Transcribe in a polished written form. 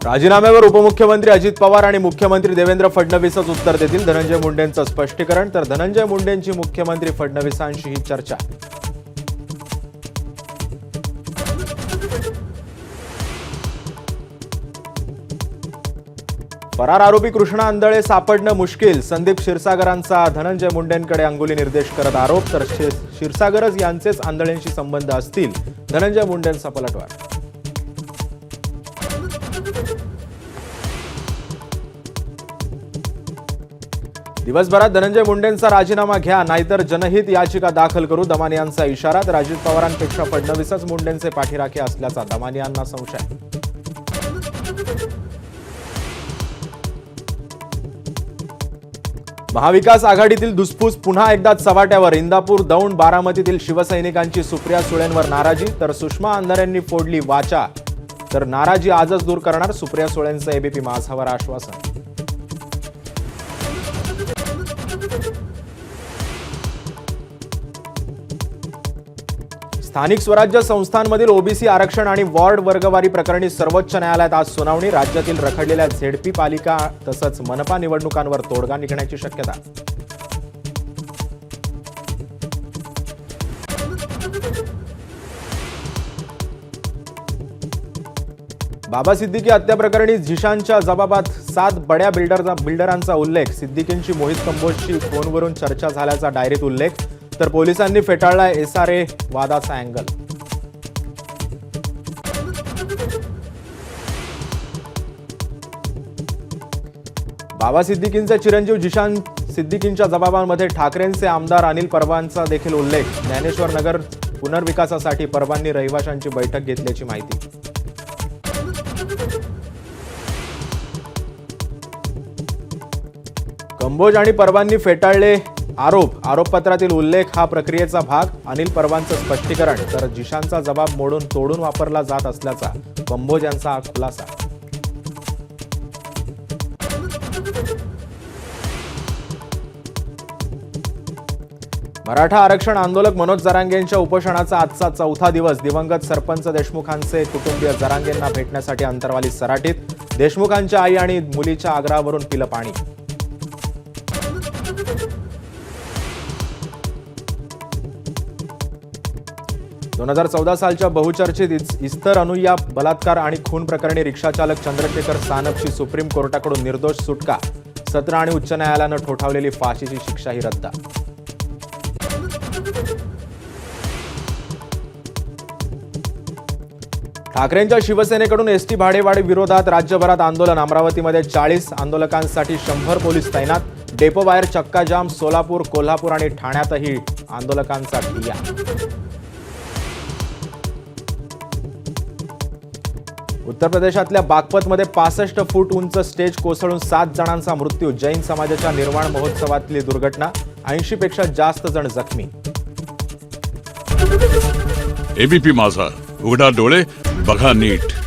राजीनाम्यावर उपमुख्यमंत्री अजित पवार आणि मुख्यमंत्री देवेंद्र फडणवीसच उत्तर देतील. धनंजय मुंडेंचं स्पष्टीकरण. तर धनंजय मुंडेंची मुख्यमंत्री फडणवीसांशी ही चर्चा. फरार आरोपी कृष्णा आंधळे सापडणं मुश्किल. संदीप क्षीरसागरांचा धनंजय मुंडेंकडे अंगुली निर्देश करत आरोप. तर क्षीरसागरच यांचेच आंधळेंशी संबंध असतील. धनंजय मुंडेंचा पलटवार. दिवसभरात धनंजय मुंडेंचा राजीनामा घ्या, नाहीतर जनहित याचिका दाखल करू. दमानी यांचा इशारा. तर अजित पवारांपेक्षा फडणवीसच मुंडेंचे पाठीराखे असल्याचा दमानी यांना संशय. महाविकास आघाडीतील धुसफूस पुन्हा एकदा चव्हाट्यावर. इंदापूर, दौंड, बारामतीतील शिवसैनिकांची सुप्रिया सुळेंवर नाराजी. तर सुषमा अंधारेंनी फोडली वाचा. तर नाराजी आजच दूर करणार. सुप्रिया सुळेंचं एबीपी माझावर आश्वासन. स्थानिक स्वराज्य संस्थांमधील ओबीसी आरक्षण आणि वॉर्ड वर्गवारी प्रकरणी सर्वोच्च न्यायालयात आज सुनावणी. राज्यातील रखडलेल्या झेडपी, पालिका तसंच मनपा निवडणुकांवर तोडगा निघण्याची शक्यता. बाबा सिद्दीकी हत्या प्रकरणी झिशानच्या जबाबात 7 बड्या बिल्डरांचा उल्लेख. सिद्दीकींची मोहित कंबोजशी फोनवरून चर्चा झाल्याचा डायरीत उल्लेख. तर पोलिसांनी फेटाळला एसआरए वादाचा अँगल. बाबा सिद्दीकींचे चिरंजीव झिशान सिद्दीकींच्या जबाबांमध्ये ठाकरेंचे आमदार अनिल परबांचा देखील उल्लेख. ज्ञानेश्वर नगर पुनर्विकासासाठी परबांनी रहिवाशांची बैठक घेतल्याची माहिती. कंबोज आणि परबांनी फेटाळले आरोपपत्रातील उल्लेख हा प्रक्रियेचा भाग. अनिल परबांचं स्पष्टीकरण. तर झिशानचा जबाब मोडून तोडून वापरला जात असल्याचा कंबोज यांचा खुलासा. मराठा आरक्षण आंदोलक मनोज जरांगेंच्या उपोषणाचा आजचा 4था दिवस. दिवंगत सरपंच देशमुखांचे कुटुंबीय जरांगेंना भेटण्यासाठी अंतरवाली सराटीत. देशमुखांच्या आई आणि मुलीच्या आग्रहावरून पिलं पाणी. दोन 2014 सालच्या बहुचर्चित इस्तर अनुया बलात्कार आणि खून प्रकरणी रिक्षाचालक चंद्रशेखर सानपची सुप्रीम कोर्टाकडून निर्दोष सुटका. सत्र आणि उच्च न्यायालयानं ठोठावलेली फाशीची शिक्षाही रद्द. ठाकरेंच्या शिवसेनेकडून एसटी भाडेवाढी विरोधात राज्यभरात आंदोलन. अमरावतीमध्ये 40 आंदोलकांसाठी 100 पोलीस तैनात. डेपो बाहेर चक्काजाम. सोलापूर, कोल्हापूर आणि ठाण्यातही आंदोलकांचा ठिय्या. उत्तर प्रदेशातल्या बागपतमध्ये 65 फूट उंच स्टेज कोसळून 7 जणांचा मृत्यू. जैन समाजाच्या निर्वाण महोत्सवातली दुर्घटना. 80 पेक्षा जास्त जण जखमी. एबीपी माझा, उघडा डोळे बघा नीट.